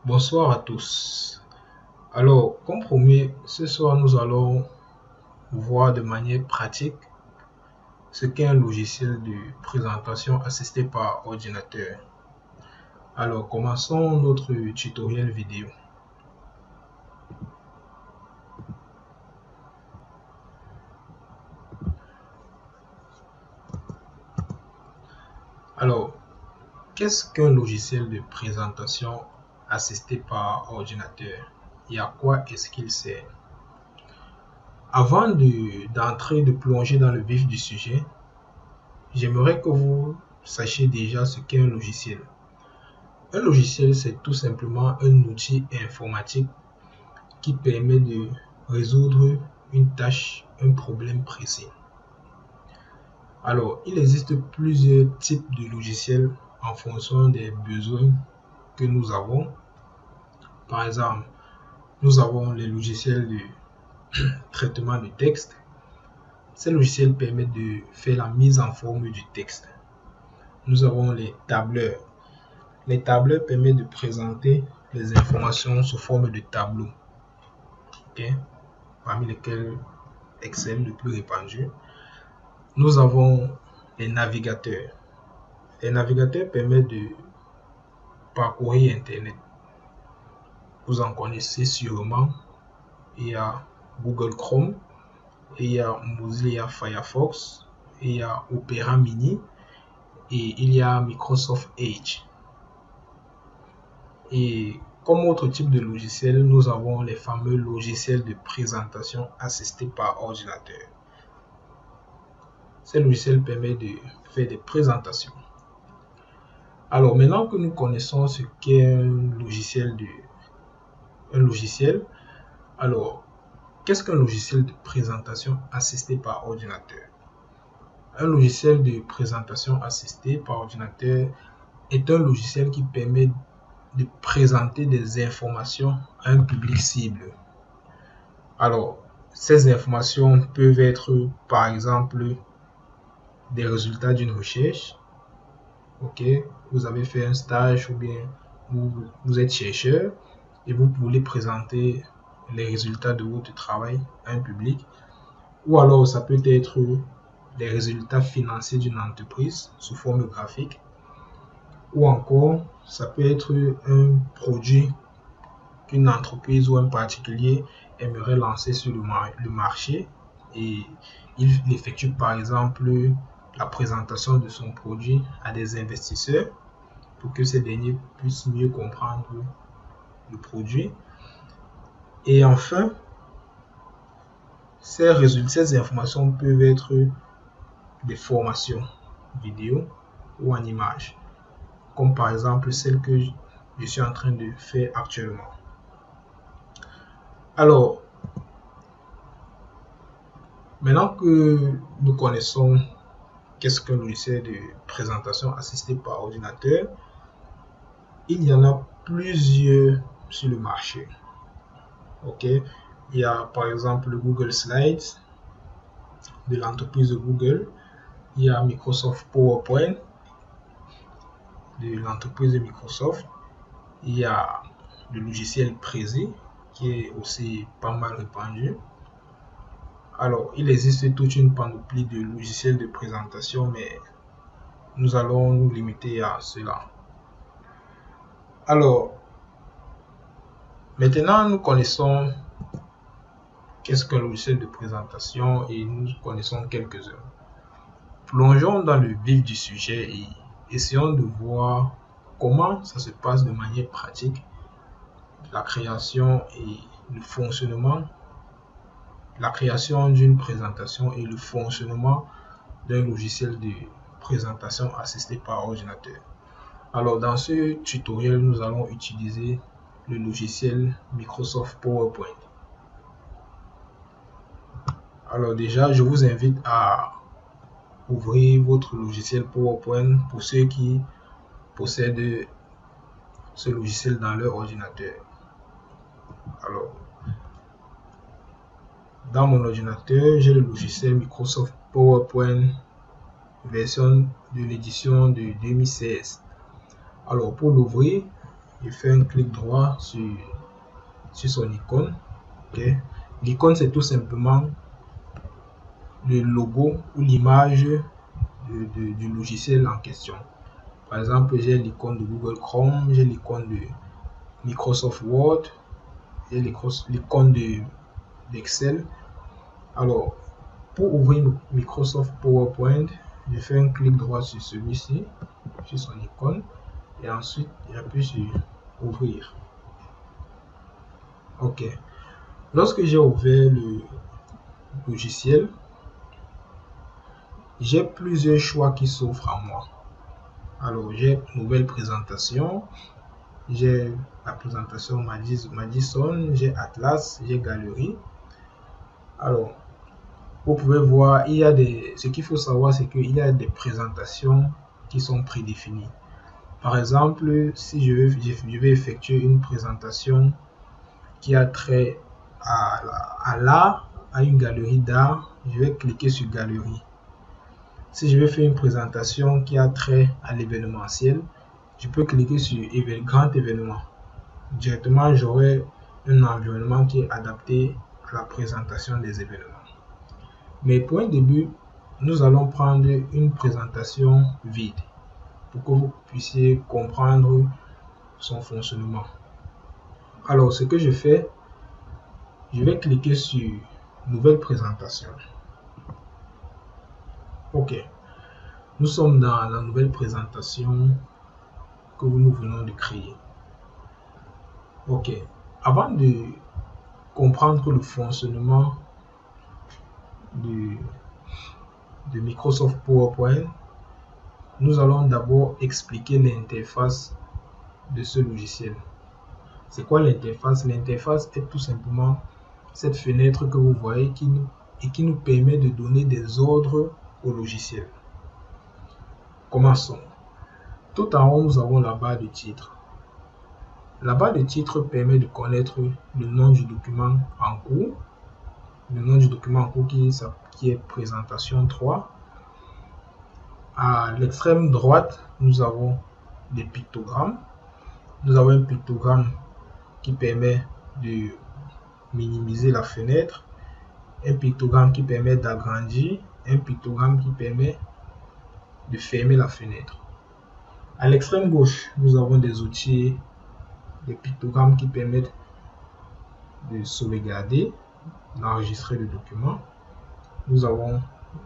Bonsoir à tous. Alors, comme promis, ce soir nous allons voir de manière pratique ce qu'est un logiciel de présentation assisté par ordinateur. Alors, commençons notre tutoriel vidéo. Alors, qu'est-ce qu'un logiciel de présentation assisté par ordinateur et à quoi est-ce qu'il sert? Avant d'entrer, de plonger dans le vif du sujet, j'aimerais que vous sachiez déjà ce qu'est un logiciel. Un logiciel, c'est tout simplement un outil informatique qui permet de résoudre une tâche, un problème précis. Alors, il existe plusieurs types de logiciels en fonction des besoins que nous avons. Par exemple, nous avons les logiciels de traitement de texte. Ces logiciels permettent de faire la mise en forme du texte. Nous avons les tableurs. Les tableurs permettent de présenter les informations sous forme de tableau. Okay? Parmi lesquels Excel le plus répandu. Nous avons les navigateurs. Les navigateurs permettent de parcourir Internet. Vous en connaissez sûrement. Il y a Google Chrome, il y a Mozilla Firefox, il y a Opera Mini et il y a Microsoft Edge. Et comme autre type de logiciel, nous avons les fameux logiciels de présentation assistés par ordinateur. Ces logiciels permettent de faire des présentations. Alors maintenant que nous connaissons ce qu'est un logiciel, alors qu'est-ce qu'un logiciel de présentation assisté par ordinateur? Un logiciel de présentation assisté par ordinateur est un logiciel qui permet de présenter des informations à un public cible. Alors, ces informations peuvent être, par exemple, des résultats d'une recherche. Ok, vous avez fait un stage ou bien vous êtes chercheur et vous voulez présenter les résultats de votre travail à un public. Ou alors, ça peut être les résultats financiers d'une entreprise sous forme graphique. Ou encore, ça peut être un produit qu'une entreprise ou un particulier aimerait lancer sur le marché et il effectue par exemple la présentation de son produit à des investisseurs pour que ces derniers puissent mieux comprendre le produit. Et enfin, ces informations peuvent être des formations vidéo ou en image, comme par exemple celle que je suis en train de faire actuellement. Alors, maintenant que nous connaissons qu'est-ce qu'un logiciel de présentation assisté par ordinateur, il y en a plusieurs sur le marché. Ok, il y a par exemple le Google Slides de l'entreprise de Google, il y a Microsoft PowerPoint de l'entreprise de Microsoft, il y a le logiciel Prezi qui est aussi pas mal répandu. Alors, il existe toute une panoplie de logiciels de présentation, mais nous allons nous limiter à cela. Alors, maintenant nous connaissons qu'est-ce qu'un logiciel de présentation et nous connaissons quelques-uns. Plongeons dans le vif du sujet et essayons de voir comment ça se passe de manière pratique, la création et le fonctionnement, la création d'une présentation et le fonctionnement d'un logiciel de présentation assisté par ordinateur. Alors dans ce tutoriel, nous allons utiliser le logiciel Microsoft PowerPoint. Alors déjà, je vous invite à ouvrir votre logiciel PowerPoint pour ceux qui possèdent ce logiciel dans leur ordinateur. Alors, dans mon ordinateur, j'ai le logiciel Microsoft PowerPoint version de l'édition de 2016. Alors, pour l'ouvrir, je fais un clic droit sur son icône. Okay. L'icône, c'est tout simplement le logo ou l'image du logiciel en question. Par exemple, j'ai l'icône de Google Chrome, j'ai l'icône de Microsoft Word, j'ai l'icône d'Excel. Alors, pour ouvrir Microsoft PowerPoint, je fais un clic droit sur celui-ci, sur son icône, et ensuite j'appuie sur ouvrir. Ok. Lorsque j'ai ouvert le logiciel, j'ai plusieurs choix qui s'offrent à moi. Alors, j'ai nouvelle présentation, j'ai la présentation Madison, j'ai Atlas, j'ai Galerie. Alors, vous pouvez voir, ce qu'il faut savoir, c'est qu'il y a des présentations qui sont prédéfinies. Par exemple, si je vais effectuer une présentation qui a trait à l'art, à une galerie d'art, je vais cliquer sur Galerie. Si je vais faire une présentation qui a trait à l'événementiel, je peux cliquer sur Grand événement. Directement, j'aurai un environnement qui est adapté à la présentation des événements. Mais pour un début, nous allons prendre une présentation vide pour que vous puissiez comprendre son fonctionnement. Alors, ce que je fais, je vais cliquer sur Nouvelle présentation. Ok. Nous sommes dans la nouvelle présentation que nous venons de créer. Ok. Avant de comprendre le fonctionnement de Microsoft PowerPoint, nous allons d'abord expliquer l'interface de ce logiciel. C'est quoi l'interface? L'interface est tout simplement cette fenêtre que vous voyez qui nous permet de donner des ordres au logiciel. Commençons. Tout en haut, nous avons la barre de titre. La barre de titre permet de connaître le nom du document en cours. Le nom du document en cours qui est présentation 3. À l'extrême droite, nous avons des pictogrammes. Nous avons un pictogramme qui permet de minimiser la fenêtre, un pictogramme qui permet d'agrandir, un pictogramme qui permet de fermer la fenêtre. À l'extrême gauche, nous avons des outils, des pictogrammes qui permettent de sauvegarder, d'enregistrer le document. Nous avons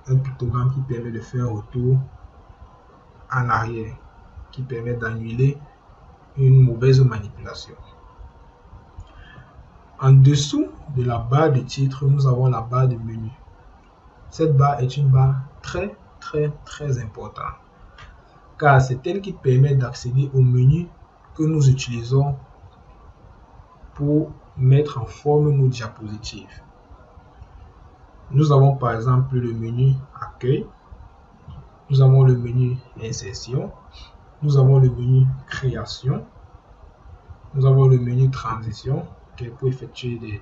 un pictogramme qui permet de faire un retour en arrière, qui permet d'annuler une mauvaise manipulation. En dessous de la barre de titre, nous avons la barre de menu. Cette barre est une barre très importante, car c'est elle qui permet d'accéder au menu que nous utilisons pour mettre en forme nos diapositives. Nous avons par exemple le menu Accueil, nous avons le menu Insertion, nous avons le menu Création, nous avons le menu Transition pour effectuer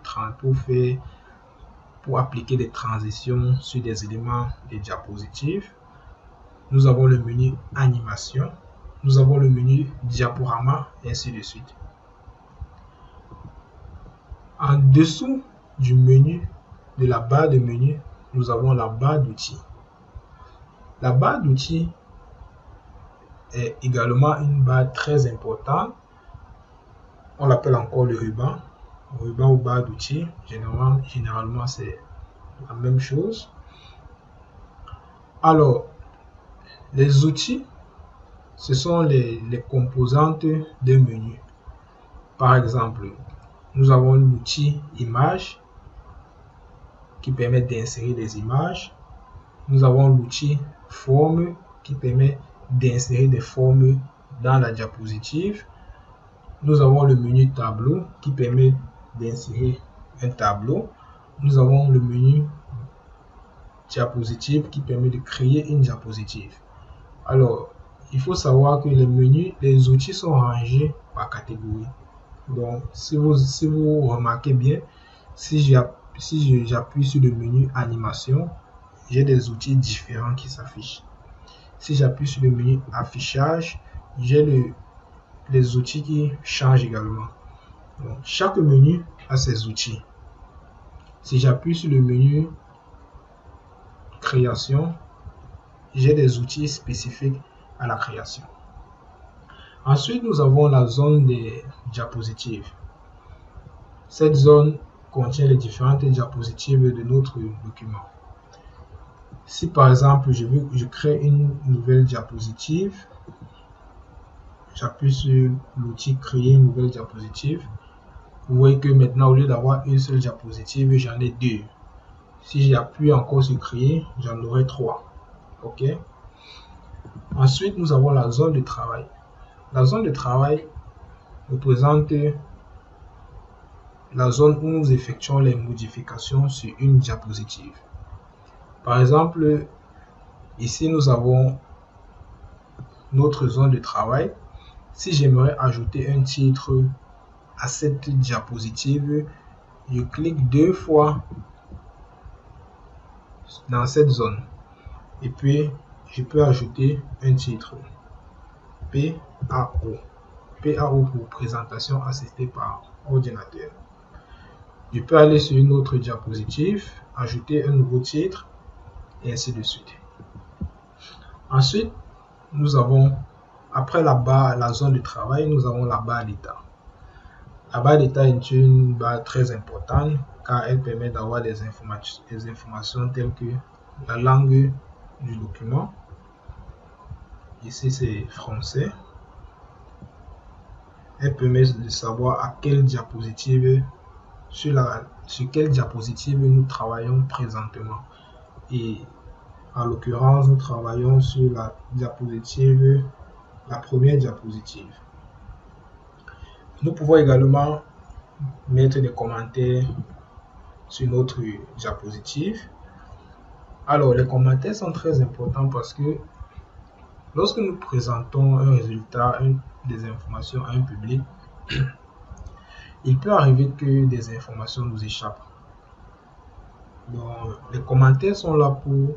pour appliquer des transitions sur des éléments des diapositives. Nous avons le menu Animation, nous avons le menu Diaporama, et ainsi de suite. En dessous du menu, de la barre de menu, nous avons la barre d'outils. La barre d'outils est également une barre très importante. On l'appelle encore le ruban ou barre d'outils. Généralement, c'est la même chose. Alors, les outils, ce sont les composantes d'un menu. Par exemple, nous avons l'outil image qui permet d'insérer des images. Nous avons l'outil forme qui permet d'insérer des formes dans la diapositive. Nous avons le menu tableau qui permet d'insérer un tableau. Nous avons le menu diapositive qui permet de créer une diapositive. Alors, il faut savoir que les outils sont rangés par catégorie. Donc, si vous remarquez bien, si j'appuie sur le menu animation, j'ai des outils différents qui s'affichent. Si j'appuie sur le menu affichage, j'ai les outils qui changent également. Donc, chaque menu a ses outils. Si j'appuie sur le menu création, j'ai des outils spécifiques à la création. Ensuite, nous avons la zone des diapositives. Cette zone contient les différentes diapositives de notre document. Si par exemple, je crée une nouvelle diapositive, j'appuie sur l'outil créer une nouvelle diapositive. Vous voyez que maintenant, au lieu d'avoir une seule diapositive, j'en ai deux. Si j'appuie encore sur créer, j'en aurai trois. OK? Ensuite, nous avons la zone de travail. La zone de travail représente la zone où nous effectuons les modifications sur une diapositive. Par exemple, ici nous avons notre zone de travail. Si j'aimerais ajouter un titre à cette diapositive, je clique deux fois dans cette zone et puis je peux ajouter un titre PAO. PAO pour présentation assistée par ordinateur. Je peux aller sur une autre diapositive, ajouter un nouveau titre et ainsi de suite. Ensuite, nous avons, après la zone de travail, nous avons la barre d'état. La barre d'état est une barre très importante car elle permet d'avoir des informations telles que la langue du document. Ici, c'est français. Elle permet de savoir à quelle diapositive, sur quelle diapositive nous travaillons présentement. Et en l'occurrence, nous travaillons sur la première diapositive. Nous pouvons également mettre des commentaires sur notre diapositive. Alors, les commentaires sont très importants parce que lorsque nous présentons un résultat, des informations à un public, il peut arriver que des informations nous échappent. Donc, les commentaires sont là pour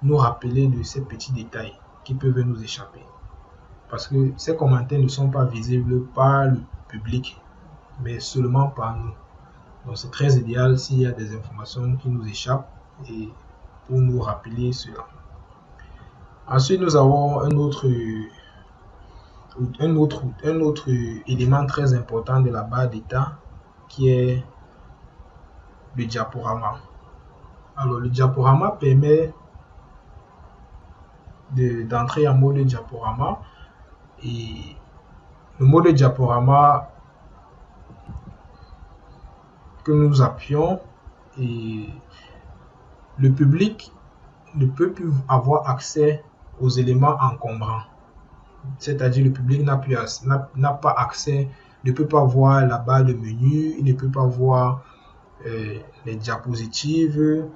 nous rappeler de ces petits détails qui peuvent nous échapper. Parce que ces commentaires ne sont pas visibles par le public, mais seulement par nous. Donc, c'est très idéal s'il y a des informations qui nous échappent et pour nous rappeler cela. Ensuite, nous avons un autre élément très important de la barre d'état qui est le diaporama. Alors, le diaporama permet d'entrer en mode diaporama et le mode diaporama que nous appuyons et le public ne peut plus avoir accès aux éléments encombrants. C'est-à-dire le public n'a pas accès, ne peut pas voir la barre de menu, il ne peut pas voir les diapositives.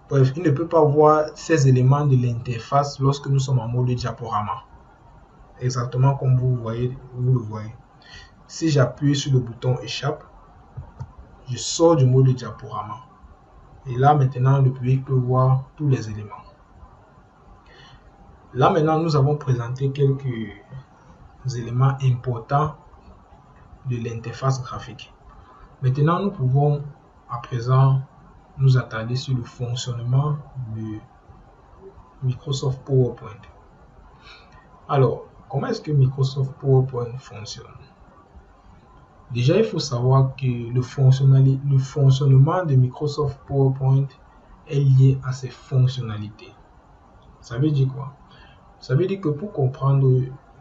Bref, il ne peut pas voir ces éléments de l'interface lorsque nous sommes en mode diaporama. Exactement comme vous le voyez. Si j'appuie sur le bouton échappe, je sors du mode diaporama. Et là maintenant, le public peut voir tous les éléments. Là maintenant, nous avons présenté quelques éléments importants de l'interface graphique. Maintenant, nous pouvons à présent nous attarder sur le fonctionnement de Microsoft PowerPoint. Alors, comment est-ce que Microsoft PowerPoint fonctionne? Déjà, il faut savoir que le fonctionnement de Microsoft PowerPoint est lié à ses fonctionnalités. Ça veut dire quoi? Ça veut dire que pour comprendre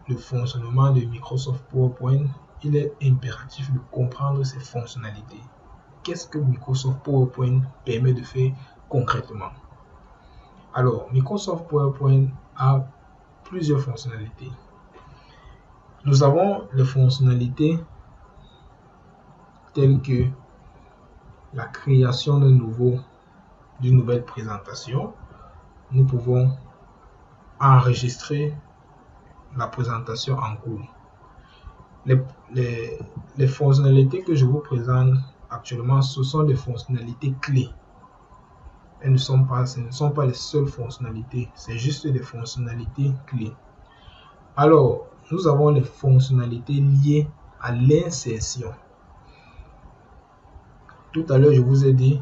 le fonctionnement de Microsoft PowerPoint, il est impératif de comprendre ses fonctionnalités. Qu'est-ce que Microsoft PowerPoint permet de faire concrètement? Alors, Microsoft PowerPoint a plusieurs fonctionnalités. Nous avons les fonctionnalités telles que la création d'une nouvelle présentation. Nous pouvons enregistrer la présentation en cours. Les fonctionnalités que je vous présente actuellement, ce sont des fonctionnalités clés. Ce ne sont pas les seules fonctionnalités, c'est juste des fonctionnalités clés. Alors, nous avons les fonctionnalités liées à l'insertion. Tout à l'heure, je vous ai dit,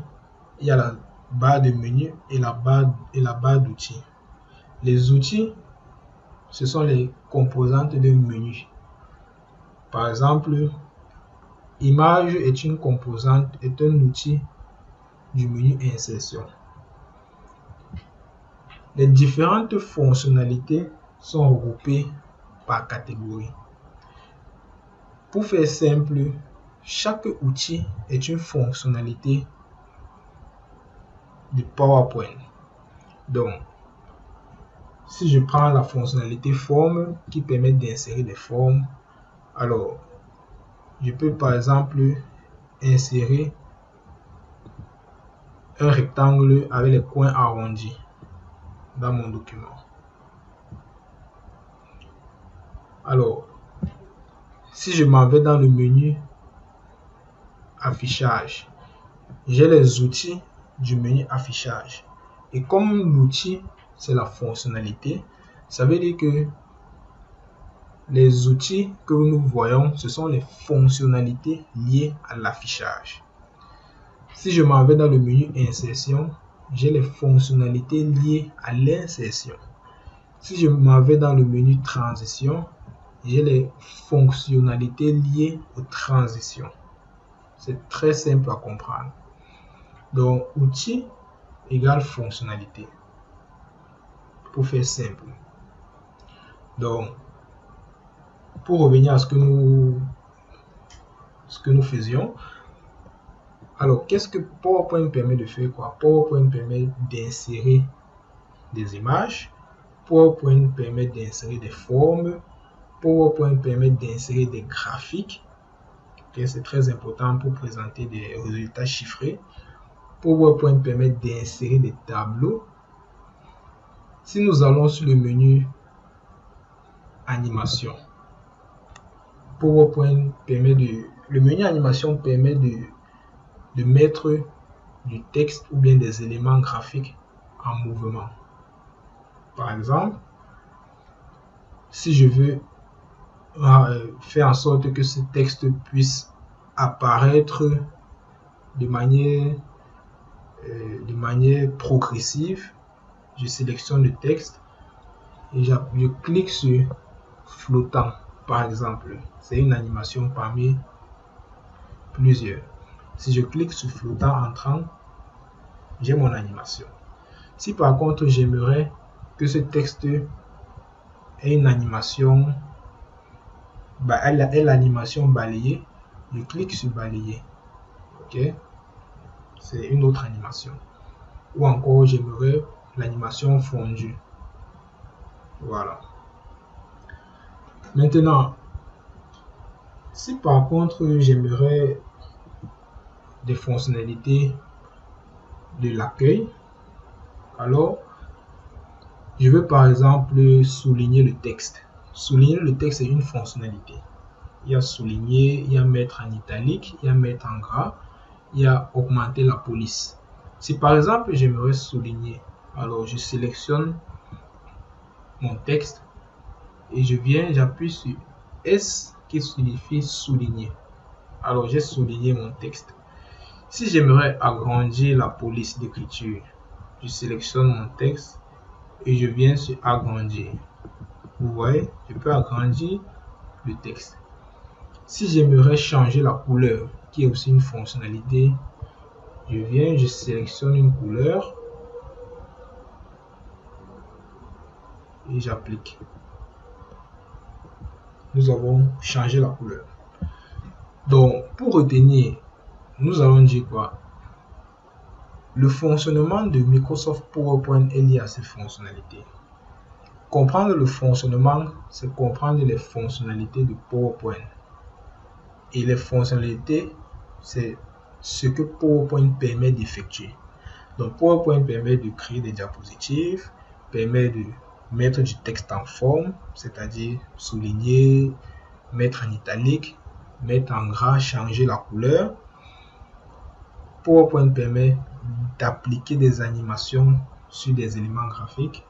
il y a la barre de menu et la barre d'outils. Les outils, ce sont les composantes d'un menu. Par exemple, image est une composante, est un outil du menu insertion. Les différentes fonctionnalités sont regroupées par catégorie. Pour faire simple, chaque outil est une fonctionnalité de PowerPoint. Donc, si je prends la fonctionnalité forme qui permet d'insérer des formes, alors je peux par exemple insérer un rectangle avec les coins arrondis dans mon document. Alors, si je m'en vais dans le menu affichage, j'ai les outils du menu affichage. Et comme l'outil, c'est la fonctionnalité, ça veut dire que les outils que nous voyons, ce sont les fonctionnalités liées à l'affichage. Si je m'en vais dans le menu insertion, j'ai les fonctionnalités liées à l'insertion. Si je m'en vais dans le menu transition, j'ai les fonctionnalités liées aux transitions. C'est très simple à comprendre. Donc, outil égale fonctionnalité. Pour faire simple. Donc, pour revenir à ce que nous faisions, alors qu'est-ce que PowerPoint permet de faire quoi? PowerPoint permet d'insérer des images, PowerPoint permet d'insérer des formes, PowerPoint permet d'insérer des graphiques. Okay, c'est très important pour présenter des résultats chiffrés. PowerPoint permet d'insérer des tableaux. Si nous allons sur le menu animation, le menu animation permet de mettre du texte ou bien des éléments graphiques en mouvement. Par exemple, si je veux faire en sorte que ce texte puisse apparaître de manière progressive, je sélectionne le texte et je clique sur flottant, par exemple. C'est une animation parmi plusieurs. Si je clique sur flottant entrant, j'ai mon animation. Si par contre j'aimerais que ce texte ait une animation, l'animation balayée, je clique sur balayer. Ok, c'est une autre animation. Ou encore j'aimerais l'animation fondue. Voilà. Maintenant, si par contre j'aimerais des fonctionnalités de l'accueil, alors je veux par exemple souligner le texte. Souligner le texte est une fonctionnalité. Il y a souligner, il y a mettre en italique, il y a mettre en gras, il y a augmenter la police. Si par exemple j'aimerais souligner, alors je sélectionne mon texte et j'appuie sur S qui signifie souligner. Alors j'ai souligné mon texte. Si j'aimerais agrandir la police d'écriture, je sélectionne mon texte et je viens sur agrandir. Vous voyez, je peux agrandir le texte. Si j'aimerais changer la couleur, qui est aussi une fonctionnalité, je sélectionne une couleur et j'applique. Nous avons changé la couleur. Donc, pour retenir, nous allons dire quoi? Le fonctionnement de Microsoft PowerPoint est lié à ces fonctionnalités. Comprendre le fonctionnement, c'est comprendre les fonctionnalités de PowerPoint. Et les fonctionnalités, c'est ce que PowerPoint permet d'effectuer. Donc, PowerPoint permet de créer des diapositives, permet de mettre du texte en forme, c'est-à-dire souligner, mettre en italique, mettre en gras, changer la couleur. PowerPoint permet d'appliquer des animations sur des éléments graphiques.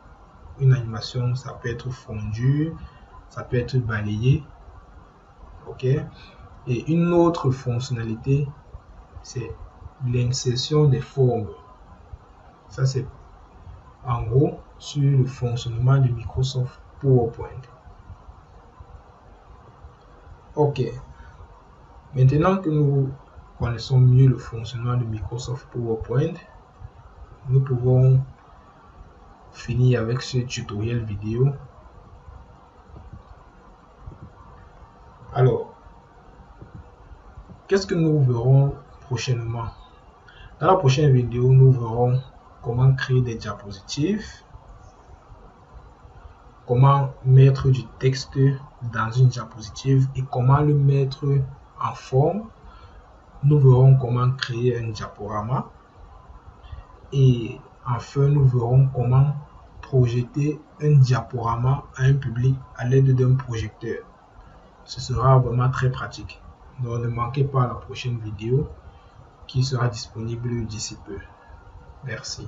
Une animation, ça peut être fondue, ça peut être balayé. Ok. Et une autre fonctionnalité, c'est l'insertion des formes. Ça, c'est en gros sur le fonctionnement de Microsoft PowerPoint. Ok. Maintenant que nous connaissons mieux le fonctionnement de Microsoft PowerPoint, nous pouvons finir avec ce tutoriel vidéo. Alors, qu'est-ce que nous verrons prochainement? Dans la prochaine vidéo, nous verrons comment créer des diapositives, comment mettre du texte dans une diapositive et comment le mettre en forme. Nous verrons comment créer un diaporama et enfin nous verrons comment projeter un diaporama à un public à l'aide d'un projecteur. Ce sera vraiment très pratique. Donc ne manquez pas la prochaine vidéo qui sera disponible d'ici peu. Merci.